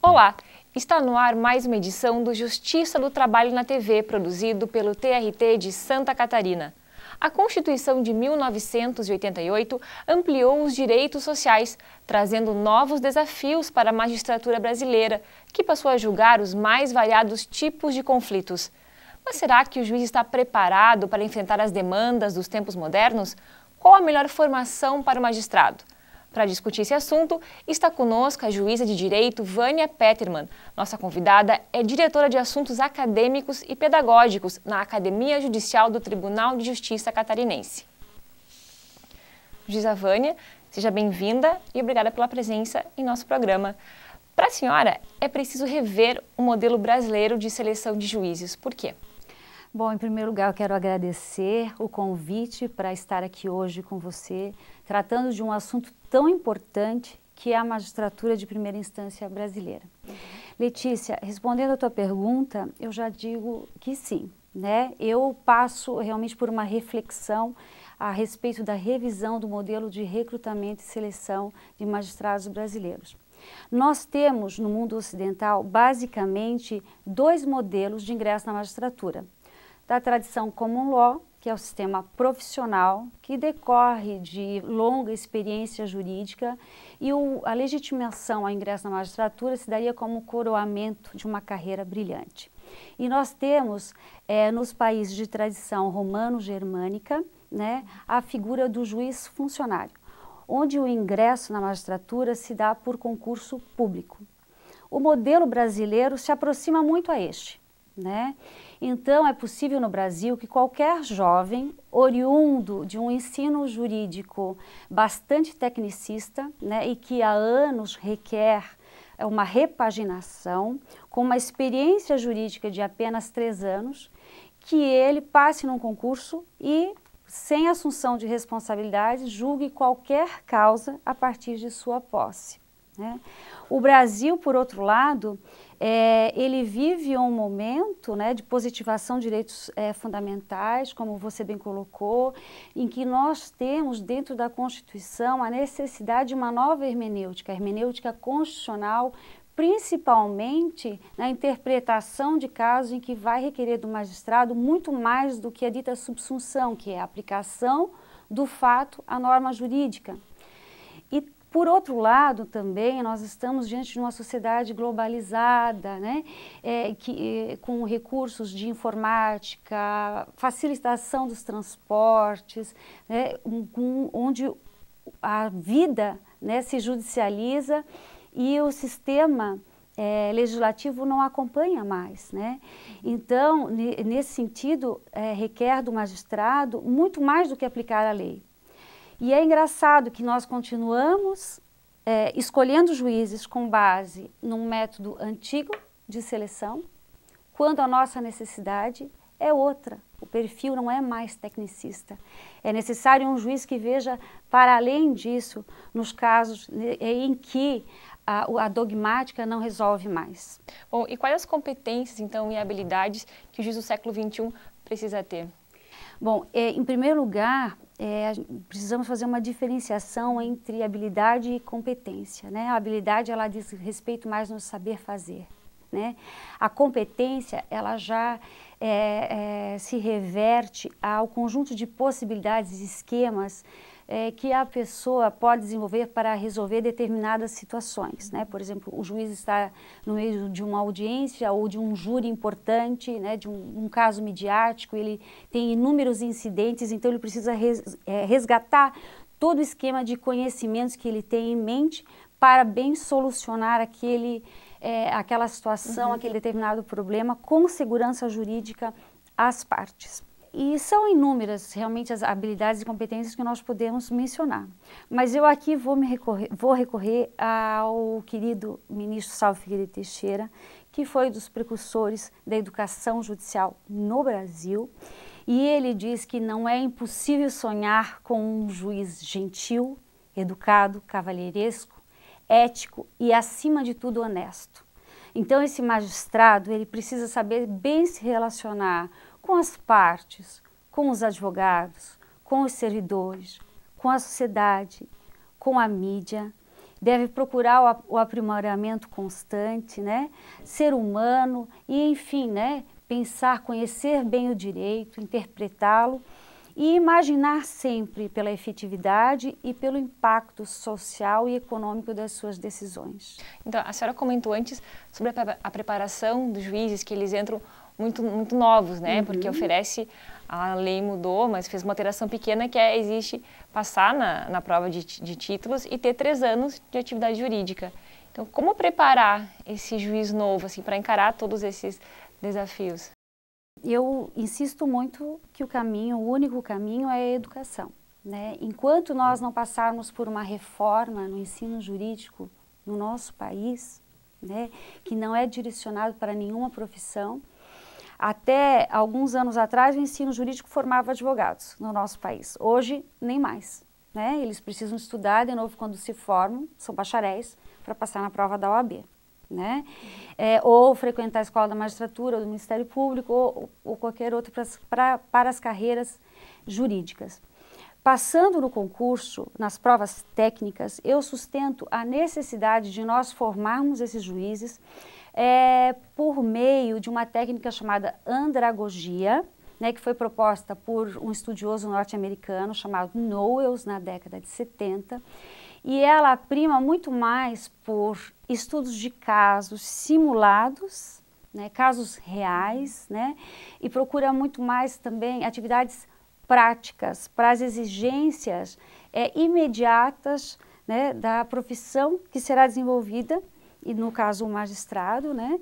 Olá, está no ar mais uma edição do Justiça do Trabalho na TV, produzido pelo TRT de Santa Catarina. A Constituição de 1988 ampliou os direitos sociais, trazendo novos desafios para a magistratura brasileira, que passou a julgar os mais variados tipos de conflitos. Mas será que o juiz está preparado para enfrentar as demandas dos tempos modernos? Qual a melhor formação para o magistrado? Para discutir esse assunto, está conosco a juíza de direito Vânia Petermann. Nossa convidada é diretora de assuntos acadêmicos e pedagógicos na Academia Judicial do Tribunal de Justiça Catarinense. Juíza Vânia, seja bem-vinda e obrigada pela presença em nosso programa. Para a senhora, é preciso rever o modelo brasileiro de seleção de juízes. Por quê? Bom, em primeiro lugar, eu quero agradecer o convite para estar aqui hoje com você, tratando de um assunto tão importante que é a magistratura de primeira instância brasileira. Letícia, respondendo a tua pergunta, eu já digo que sim, né? Eu passo realmente por uma reflexão a respeito da revisão do modelo de recrutamento e seleção de magistrados brasileiros. Nós temos no mundo ocidental basicamente dois modelos de ingresso na magistratura. Da tradição common law, que é o sistema profissional, que decorre de longa experiência jurídica, e a legitimação ao ingresso na magistratura se daria como coroamento de uma carreira brilhante. E nós temos, nos países de tradição romano-germânica, né, a figura do juiz funcionário, onde o ingresso na magistratura se dá por concurso público. O modelo brasileiro se aproxima muito a este, né? Então, é possível no Brasil que qualquer jovem, oriundo de um ensino jurídico bastante tecnicista, né, e que há anos requer uma repaginação, com uma experiência jurídica de apenas 3 anos, que ele passe num concurso e, sem assunção de responsabilidade, julgue qualquer causa a partir de sua posse, né? O Brasil, por outro lado, ele vive um momento, né, de positivação de direitos fundamentais, como você bem colocou, em que nós temos dentro da Constituição a necessidade de uma nova hermenêutica, a hermenêutica constitucional, principalmente na interpretação de casos em que vai requerer do magistrado muito mais do que a dita subsunção, que é a aplicação do fato à norma jurídica. E, por outro lado, também, nós estamos diante de uma sociedade globalizada, né, com recursos de informática, facilitação dos transportes, né, onde a vida, né, se judicializa e o sistema legislativo não acompanha mais, né? Então, nesse sentido, requer do magistrado muito mais do que aplicar a lei. E é engraçado que nós continuamos escolhendo juízes com base num método antigo de seleção, quando a nossa necessidade é outra. O perfil não é mais tecnicista. É necessário um juiz que veja para além disso, nos casos em que a dogmática não resolve mais. Bom, e quais as competências, então, e habilidades que o juiz do século XXI precisa ter? Bom, em primeiro lugar, precisamos fazer uma diferenciação entre habilidade e competência, né? A habilidade, ela diz respeito mais no saber fazer, né? A competência, ela já se reverte ao conjunto de possibilidades e esquemas que a pessoa pode desenvolver para resolver determinadas situações, né? Por exemplo, o juiz está no meio de uma audiência ou de um júri importante, né? De um caso midiático, ele tem inúmeros incidentes, então ele precisa resgatar todo o esquema de conhecimentos que ele tem em mente para bem solucionar aquela situação, aquele determinado problema com segurança jurídica às partes. E são inúmeras realmente as habilidades e competências que nós podemos mencionar. Mas eu aqui vou recorrer ao querido ministro Salvo Figueiredo Teixeira, que foi dos precursores da educação judicial no Brasil. E ele diz que não é impossível sonhar com um juiz gentil, educado, cavalheiresco, ético e, acima de tudo, honesto. Então, esse magistrado, ele precisa saber bem se relacionar com as partes, com os advogados, com os servidores, com a sociedade, com a mídia deve procurar o aprimoramento constante, né? Ser humano e, enfim, né? Pensar, conhecer bem o direito, interpretá-lo e imaginar sempre pela efetividade e pelo impacto social e econômico das suas decisões. Então, a senhora comentou antes sobre a preparação dos juízes, que eles entram muito novos, né? Porque oferece, a lei mudou, mas fez uma alteração pequena, que existe passar na prova de títulos e ter 3 anos de atividade jurídica. Então, como preparar esse juiz novo, assim, para encarar todos esses desafios? Eu insisto muito que o único caminho é a educação, né? Enquanto nós não passarmos por uma reforma no ensino jurídico no nosso país, né, que não é direcionado para nenhuma profissão, até alguns anos atrás o ensino jurídico formava advogados no nosso país, hoje nem mais, né? Eles precisam estudar de novo quando se formam, são bacharéis, para passar na prova da OAB. Né? Ou frequentar a escola da magistratura, ou do Ministério Público, ou qualquer outra para as carreiras jurídicas. Passando no concurso, nas provas técnicas, eu sustento a necessidade de nós formarmos esses juízes por meio de uma técnica chamada andragogia, né, que foi proposta por um estudioso norte-americano chamado Knowles na década de 70, e ela prima muito mais por estudos de casos simulados, né, casos reais, né, e procura muito mais também atividades práticas para as exigências imediatas, né, da profissão que será desenvolvida, e no caso o magistrado, né,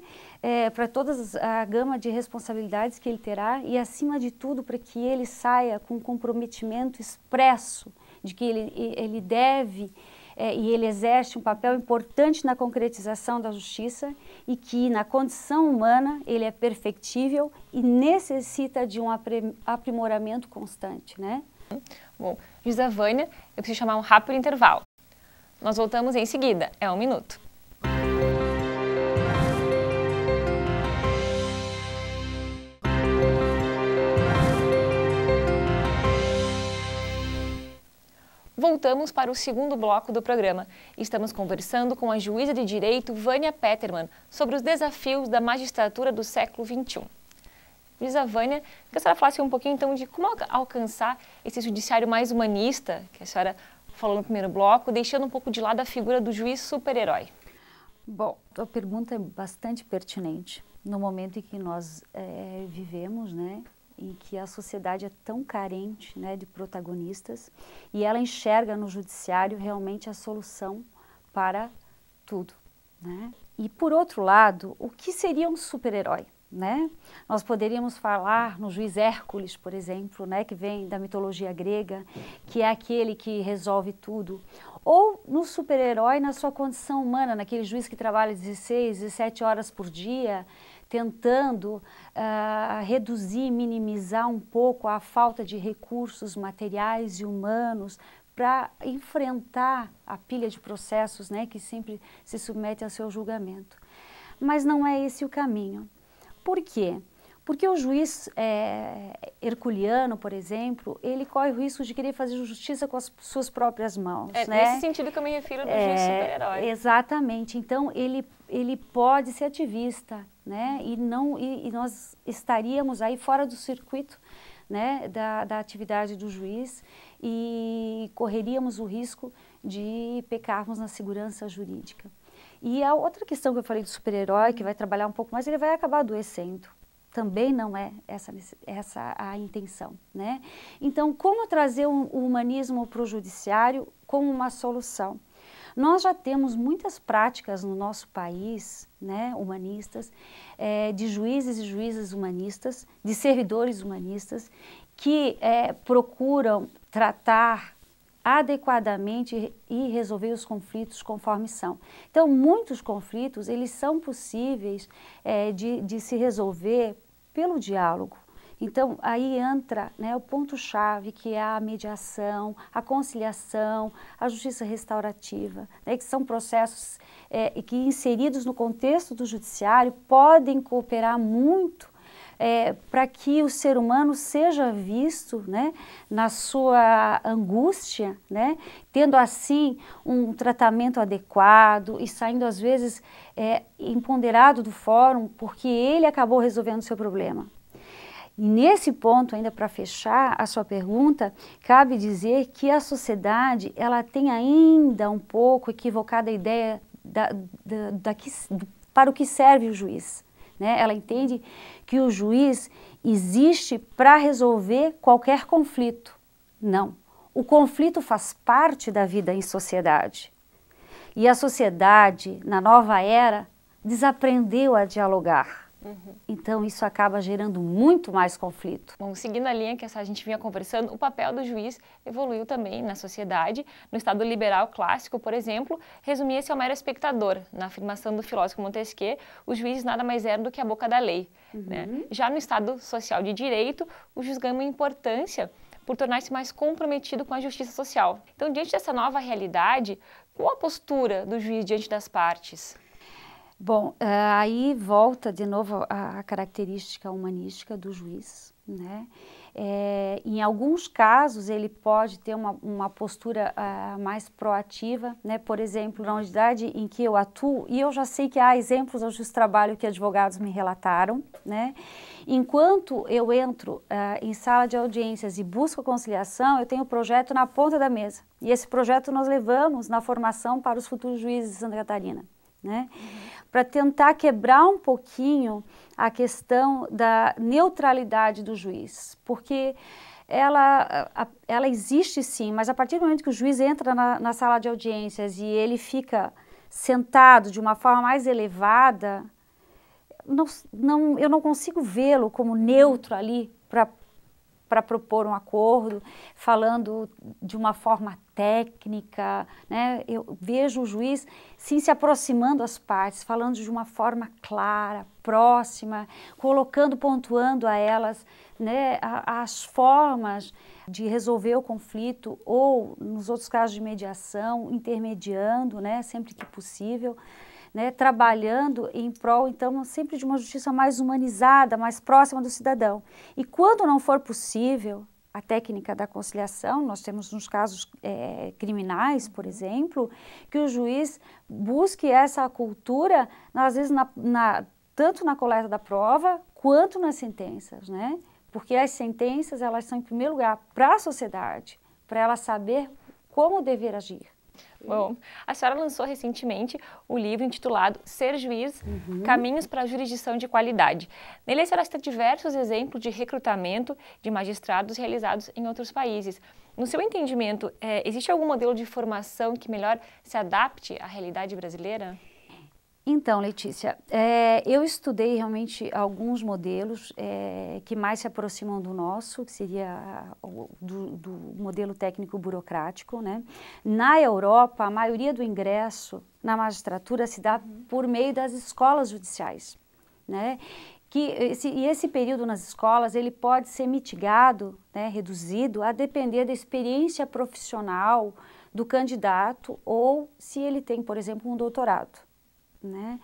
para toda a gama de responsabilidades que ele terá e, acima de tudo, para que ele saia com um comprometimento expresso de que ele deve e ele exerce um papel importante na concretização da justiça e que, na condição humana, ele é perfectível e necessita de um aprimoramento constante, né? Bom, juíza Vânia, eu preciso chamar um rápido intervalo. Nós voltamos em seguida, 1 minuto. Voltamos para o segundo bloco do programa. Estamos conversando com a juíza de direito Vânia Petermann sobre os desafios da magistratura do século XXI. Juíza Vânia, que a senhora falasse um pouquinho então de como alcançar esse judiciário mais humanista, que a senhora falou no primeiro bloco, deixando um pouco de lado a figura do juiz super-herói. Bom, a pergunta é bastante pertinente no momento em que nós vivemos, né? Em que a sociedade é tão carente, né, de protagonistas, e ela enxerga no judiciário realmente a solução para tudo, né? E por outro lado, o que seria um super-herói, né? Nós poderíamos falar no juiz Hércules, por exemplo, né, que vem da mitologia grega, que é aquele que resolve tudo, ou no super-herói na sua condição humana, naquele juiz que trabalha 16, 17 horas por dia, tentando reduzir, minimizar um pouco a falta de recursos materiais e humanos para enfrentar a pilha de processos, né, que sempre se submete ao seu julgamento. Mas não é esse o caminho. Por quê? Porque o juiz herculiano, por exemplo, ele corre o risco de querer fazer justiça com as suas próprias mãos. É né? nesse sentido que eu me refiro do juiz super-herói. Exatamente. Então, ele pode ser ativista, né? E nós estaríamos aí fora do circuito, né, da atividade do juiz e correríamos o risco de pecarmos na segurança jurídica. E a outra questão que eu falei do super-herói, que vai trabalhar um pouco mais, ele vai acabar adoecendo. Também não é essa a intenção, né? Então, como trazer o humanismo para o judiciário como uma solução? Nós já temos muitas práticas no nosso país, né, humanistas, de juízes e juízas humanistas, de servidores humanistas, que procuram tratar adequadamente e resolver os conflitos conforme são. Então, muitos conflitos, eles são possíveis de se resolver pelo diálogo. Então, aí entra, né, o ponto-chave, que é a mediação, a conciliação, a justiça restaurativa, né, que são processos que, inseridos no contexto do judiciário, podem cooperar muito para que o ser humano seja visto, né, na sua angústia, né, tendo assim um tratamento adequado e saindo às vezes empoderado do fórum porque ele acabou resolvendo o seu problema. E nesse ponto, ainda para fechar a sua pergunta, cabe dizer que a sociedade ela tem ainda um pouco equivocada a ideia para o que serve o juiz. Né? Ela entende que o juiz existe para resolver qualquer conflito. Não. O conflito faz parte da vida em sociedade. E a sociedade, na nova era, desaprendeu a dialogar. Então isso acaba gerando muito mais conflito. Bom, seguindo a linha que a gente vinha conversando, o papel do juiz evoluiu também na sociedade. No Estado liberal clássico, por exemplo, resumia-se ao mero espectador. Na afirmação do filósofo Montesquieu, os juízes nada mais eram do que a boca da lei. Né? Já no Estado social de direito, o juiz ganha uma importância por tornar-se mais comprometido com a justiça social. Então, diante dessa nova realidade, qual a postura do juiz diante das partes? Bom, aí volta de novo a característica humanística do juiz, né? Em alguns casos ele pode ter uma postura mais proativa, né? Por exemplo, na unidade em que eu atuo, e eu já sei que há exemplos ao justo trabalho que advogados me relataram, né? Enquanto eu entro em sala de audiências e busco a conciliação, eu tenho o projeto na ponta da mesa. E esse projeto nós levamos na formação para os futuros juízes de Santa Catarina. Né? Para tentar quebrar um pouquinho a questão da neutralidade do juiz, porque ela existe sim, mas a partir do momento que o juiz entra na sala de audiências e ele fica sentado de uma forma mais elevada, eu não consigo vê-lo como neutro ali para propor um acordo, falando de uma forma técnica, né? Eu vejo o juiz sim se aproximando às partes, falando de uma forma clara, próxima, pontuando a elas, né, as formas de resolver o conflito ou, nos outros casos de mediação, intermediando, né, sempre que possível. Né, trabalhando em prol, então, sempre de uma justiça mais humanizada, mais próxima do cidadão. E quando não for possível a técnica da conciliação, nós temos nos casos criminais, por exemplo, que o juiz busque essa cultura, às vezes, tanto na coleta da prova, quanto nas sentenças, né? Porque as sentenças, elas são, em primeiro lugar, para a sociedade, para ela saber como dever agir. Bom, a senhora lançou recentemente o livro intitulado Ser Juiz, Caminhos para a Jurisdição de Qualidade. Nele a senhora cita diversos exemplos de recrutamento de magistrados realizados em outros países. No seu entendimento, existe algum modelo de formação que melhor se adapte à realidade brasileira? Então, Letícia, eu estudei realmente alguns modelos que mais se aproximam do nosso, que seria do modelo técnico burocrático, né? Na Europa, a maioria do ingresso na magistratura se dá por meio das escolas judiciais, né? E esse período nas escolas, ele pode ser mitigado, né, reduzido, a depender da experiência profissional do candidato ou se ele tem, por exemplo, um doutorado. Né?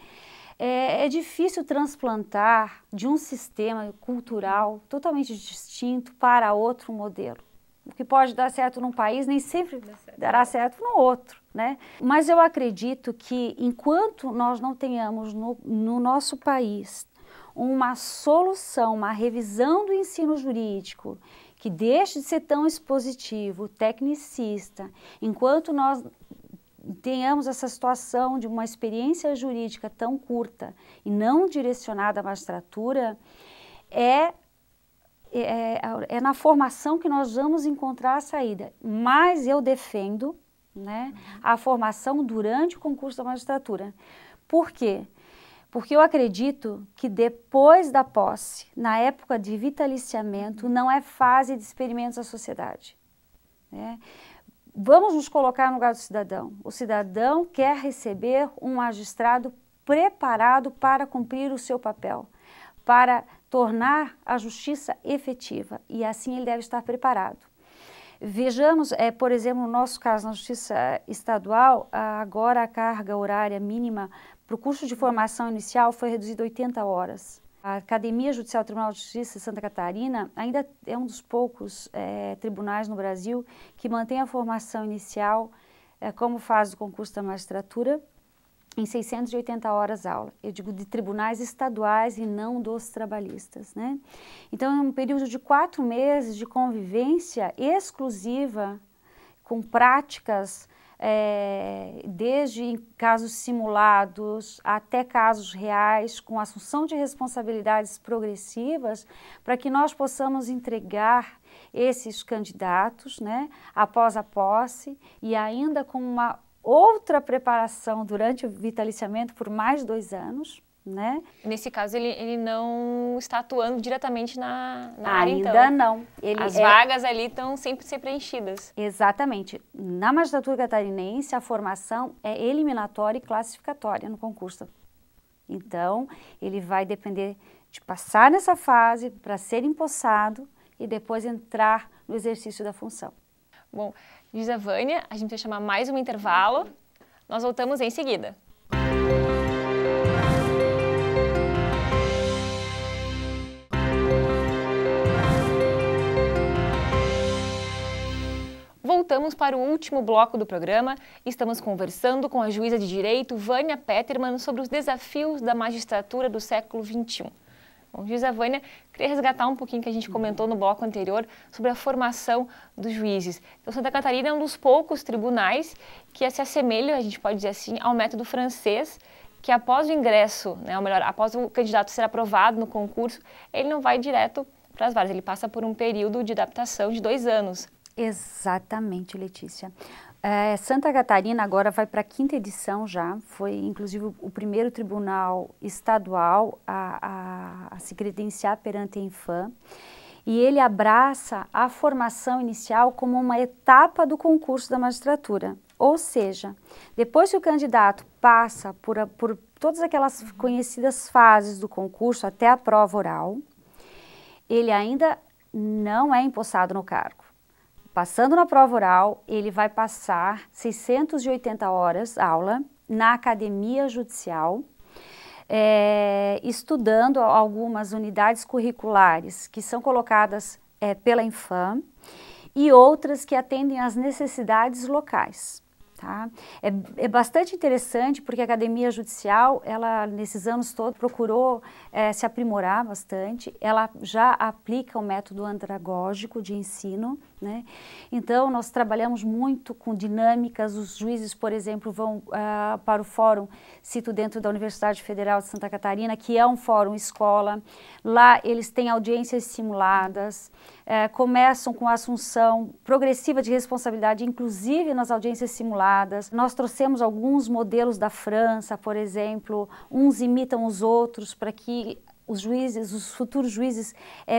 É difícil transplantar de um sistema cultural totalmente distinto para outro modelo. O que pode dar certo num país nem sempre dará certo no outro, né? Mas eu acredito que enquanto nós não tenhamos no nosso país uma solução, uma revisão do ensino jurídico que deixe de ser tão expositivo, tecnicista, enquanto nós tenhamos essa situação de uma experiência jurídica tão curta e não direcionada à magistratura, é na formação que nós vamos encontrar a saída. Mas eu defendo, né, a formação durante o concurso da magistratura. Por quê? Porque eu acredito que depois da posse, na época de vitaliciamento, não é fase de experimentos da sociedade, né? Vamos nos colocar no lugar do cidadão. O cidadão quer receber um magistrado preparado para cumprir o seu papel, para tornar a justiça efetiva, e assim ele deve estar preparado. Vejamos, por exemplo, no nosso caso, na Justiça Estadual, agora a carga horária mínima para o curso de formação inicial foi reduzida a 80 horas. A Academia Judicial do Tribunal de Justiça de Santa Catarina ainda é um dos poucos tribunais no Brasil que mantém a formação inicial como faz do concurso da magistratura em 680 horas aula. Eu digo de tribunais estaduais e não dos trabalhistas, né? Então é um período de 4 meses de convivência exclusiva com práticas desde casos simulados até casos reais, com assunção de responsabilidades progressivas, para que nós possamos entregar esses candidatos, né, após a posse e ainda com uma outra preparação durante o vitaliciamento por mais 2 anos, né? Nesse caso, ele não está atuando diretamente na área, então? Ainda não. As vagas ali estão sempre ser preenchidas. Exatamente. Na magistratura catarinense, a formação é eliminatória e classificatória no concurso. Então, ele vai depender de passar nessa fase para ser empossado e depois entrar no exercício da função. Bom, Juíza Vânia, a gente vai chamar mais um intervalo. Nós voltamos em seguida. Voltamos para o último bloco do programa. Estamos conversando com a juíza de direito Vânia Petermann sobre os desafios da magistratura do século XXI. Bom, juíza Vânia, queria resgatar um pouquinho que a gente comentou no bloco anterior sobre a formação dos juízes. Então, Santa Catarina é um dos poucos tribunais que se assemelha, a gente pode dizer assim, ao método francês, que após o ingresso, né, ou melhor, após o candidato ser aprovado no concurso, ele não vai direto para as varas, ele passa por um período de adaptação de 2 anos. Exatamente, Letícia. Santa Catarina agora vai para a 5ª edição já, foi inclusive o primeiro tribunal estadual a se credenciar perante a Infam, e ele abraça a formação inicial como uma etapa do concurso da magistratura. Ou seja, depois que o candidato passa por todas aquelas conhecidas fases do concurso até a prova oral, ele ainda não é empossado no cargo. Passando na prova oral, ele vai passar 680 horas aula na academia judicial, estudando algumas unidades curriculares que são colocadas pela Infam e outras que atendem às necessidades locais. Tá? É bastante interessante porque a Academia Judicial, ela nesses anos todos procurou se aprimorar bastante, ela já aplica o método andragógico de ensino, né? Então nós trabalhamos muito com dinâmicas, os juízes, por exemplo, vão para o fórum, cito dentro da Universidade Federal de Santa Catarina, que é um fórum escola, lá eles têm audiências simuladas, começam com a assunção progressiva de responsabilidade, inclusive nas audiências simuladas. Nós trouxemos alguns modelos da França, por exemplo, uns imitam os outros para que os juízes, os futuros juízes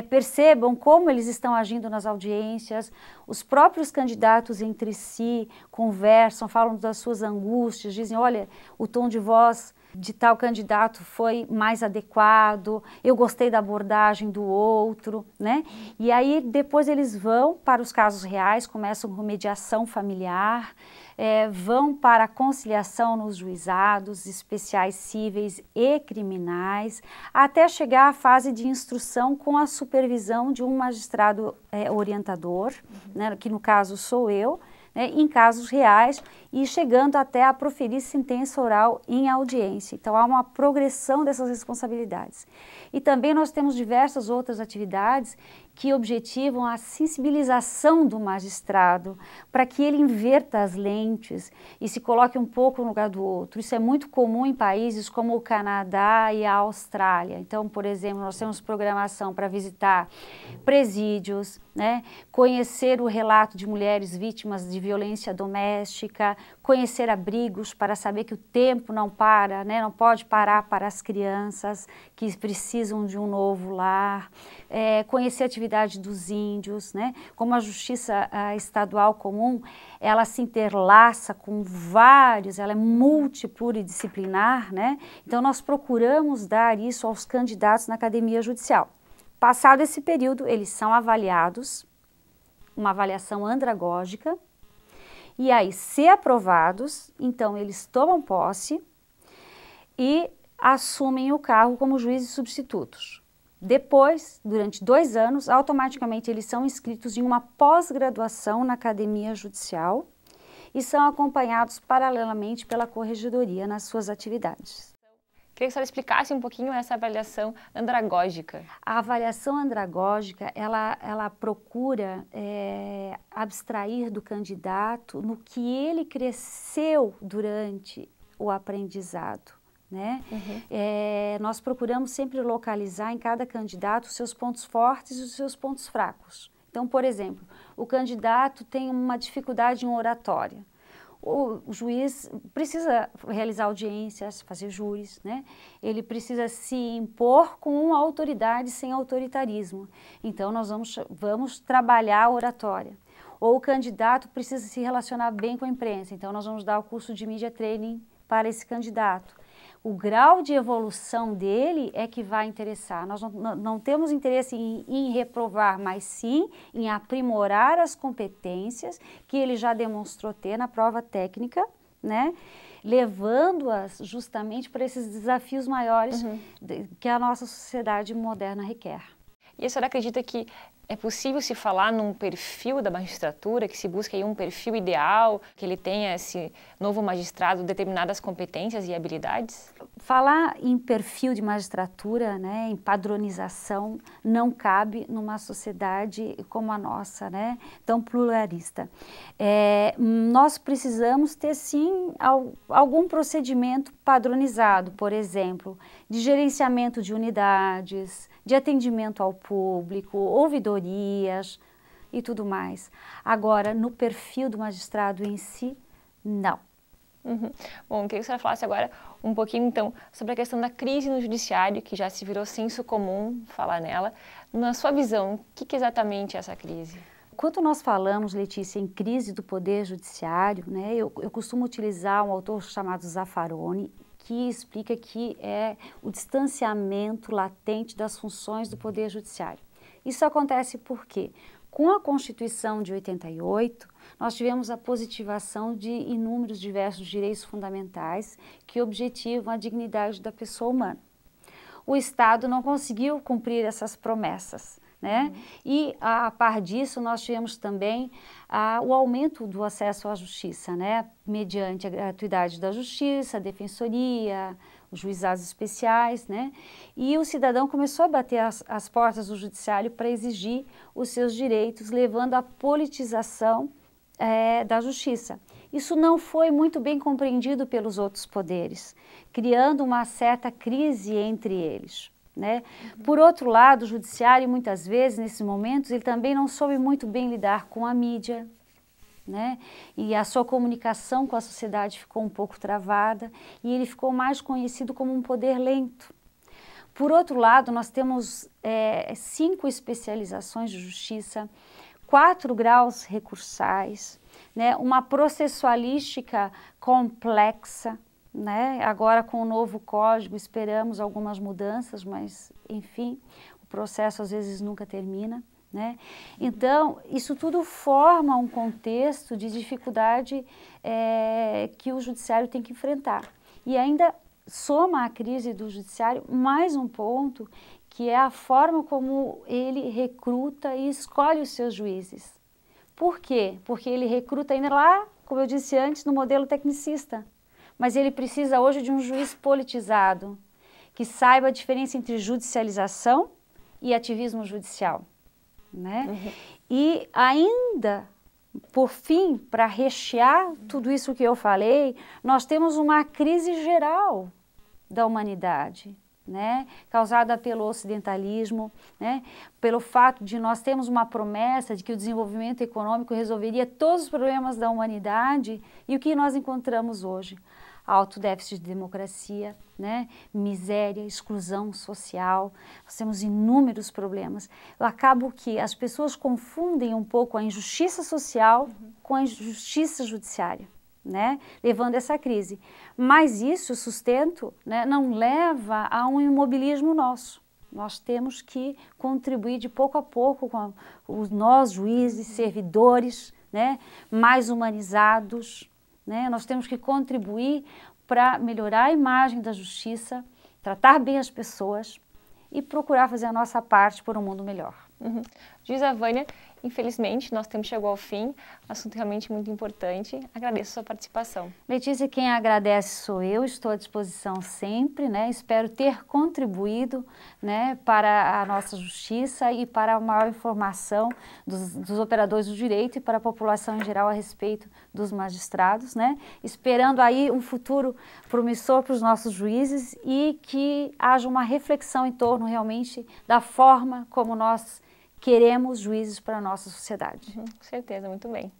percebam como eles estão agindo nas audiências, os próprios candidatos entre si conversam, falam das suas angústias, dizem, olha, o tom de voz de tal candidato foi mais adequado, eu gostei da abordagem do outro, né? E aí depois eles vão para os casos reais, começam com mediação familiar, vão para a conciliação nos juizados especiais cíveis e criminais, até chegar à fase de instrução com a supervisão de um magistrado orientador, né, que no caso sou eu, né, em casos reais e chegando até a proferir sentença oral em audiência. Então há uma progressão dessas responsabilidades. E também nós temos diversas outras atividades que objetivam a sensibilização do magistrado para que ele inverta as lentes e se coloque um pouco no lugar do outro. Isso é muito comum em países como o Canadá e a Austrália. Então, por exemplo, nós temos programação para visitar presídios, né? Conhecer o relato de mulheres vítimas de violência doméstica, conhecer abrigos para saber que o tempo não para, né? Não pode parar para as crianças que precisam de um novo lar, conhecer a atividade dos índios, né? Como a justiça estadual comum, ela se interlaça com vários, ela é multipluridisciplinar, né? Então nós procuramos dar isso aos candidatos na academia judicial. Passado esse período, eles são avaliados, uma avaliação andragógica, e aí, se aprovados, então eles tomam posse e assumem o cargo como juízes substitutos. Depois, durante 2 anos, automaticamente eles são inscritos em uma pós-graduação na Academia Judicial e são acompanhados paralelamente pela Corregedoria nas suas atividades. Queria que a senhora explicasse um pouquinho essa avaliação andragógica. A avaliação andragógica, ela procura abstrair do candidato no que ele cresceu durante o aprendizado, né? Nós procuramos sempre localizar em cada candidato os seus pontos fortes e os seus pontos fracos. Então, por exemplo, o candidato tem uma dificuldade em oratória. O juiz precisa realizar audiências, fazer júris, né? Ele precisa se impor com autoridade sem autoritarismo. Então, nós vamos trabalhar a oratória. Ou o candidato precisa se relacionar bem com a imprensa. Então, nós vamos dar o curso de Media Training para esse candidato. O grau de evolução dele é que vai interessar. Nós não temos interesse em reprovar, mas sim em aprimorar as competências que ele já demonstrou ter na prova técnica, né? Levando-as justamente para esses desafios maiores que a nossa sociedade moderna requer. E a senhora acredita que é possível se falar num perfil da magistratura, que se busca aí um perfil ideal, que ele tenha, esse novo magistrado, determinadas competências e habilidades? Falar em perfil de magistratura, né, em padronização, não cabe numa sociedade como a nossa, né, tão pluralista. Nós precisamos ter, sim, algum procedimento padronizado, por exemplo, de gerenciamento de unidades, de atendimento ao público, ouvidorias e tudo mais. Agora, no perfil do magistrado em si, não. Bom, queria que a senhora falasse agora um pouquinho, então, sobre a questão da crise no judiciário, que já se virou senso comum falar nela. Na sua visão, o que exatamente é essa crise? Quando nós falamos, Letícia, em crise do poder judiciário, né, eu costumo utilizar um autor chamado Zaffaroni, que explica que é o distanciamento latente das funções do Poder Judiciário. Isso acontece porque, com a Constituição de 88, nós tivemos a positivação de inúmeros diversos direitos fundamentais que objetivam a dignidade da pessoa humana. O Estado não conseguiu cumprir essas promessas, né? E, a par disso, nós tivemos também o aumento do acesso à justiça, né? Mediante a gratuidade da justiça, a defensoria, os juizados especiais, né? E o cidadão começou a bater as portas do judiciário para exigir os seus direitos, levando à politização da justiça. Isso não foi muito bem compreendido pelos outros poderes, criando uma certa crise entre eles, né? Por outro lado, o judiciário, muitas vezes, nesses momentos, ele também não soube muito bem lidar com a mídia, né? E a sua comunicação com a sociedade ficou um pouco travada e ele ficou mais conhecido como um poder lento. Por outro lado, nós temos 5 especializações de justiça, 4 graus recursais, né? Uma processualística complexa, né? Agora, com o novo código, esperamos algumas mudanças, mas, enfim, o processo às vezes nunca termina, né? Então, isso tudo forma um contexto de dificuldade que o judiciário tem que enfrentar. E ainda soma a crise do judiciário mais um ponto, que é a forma como ele recruta e escolhe os seus juízes. Por quê? Porque ele recruta ainda lá, como eu disse antes, no modelo tecnicista. Mas ele precisa hoje de um juiz politizado, que saiba a diferença entre judicialização e ativismo judicial, né? E ainda, por fim, para rechear tudo isso que eu falei, nós temos uma crise geral da humanidade, né? Causada pelo ocidentalismo, né? Pelo fato de nós termos uma promessa de que o desenvolvimento econômico resolveria todos os problemas da humanidade, e o que nós encontramos hoje? Alto déficit de democracia, né? Miséria, exclusão social, nós temos inúmeros problemas. Eu acabo que as pessoas confundem um pouco a injustiça social com a injustiça judiciária, né? Levando essa crise. Mas isso, o sustento, né, não leva a um imobilismo nosso. Nós temos que contribuir de pouco a pouco com nós, juízes, servidores, né, mais humanizados, né? Nós temos que contribuir para melhorar a imagem da justiça, tratar bem as pessoas e procurar fazer a nossa parte por um mundo melhor. Juíza Vânia, infelizmente, nosso tempo chegou ao fim, assunto realmente muito importante. Agradeço a sua participação. Letícia, quem agradece sou eu, estou à disposição sempre, né? Espero ter contribuído, né, para a nossa justiça e para a maior informação dos operadores do direito e para a população em geral a respeito dos magistrados, né? Esperando aí um futuro promissor para os nossos juízes e que haja uma reflexão em torno realmente da forma como nós queremos juízes para a nossa sociedade. Com certeza, muito bem.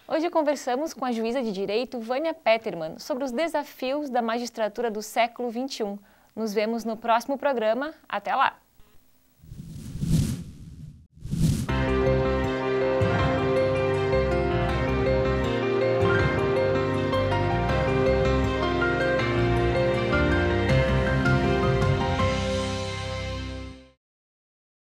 Hoje conversamos com a juíza de direito Vânia Petermann sobre os desafios da magistratura do século XXI. Nos vemos no próximo programa. Até lá!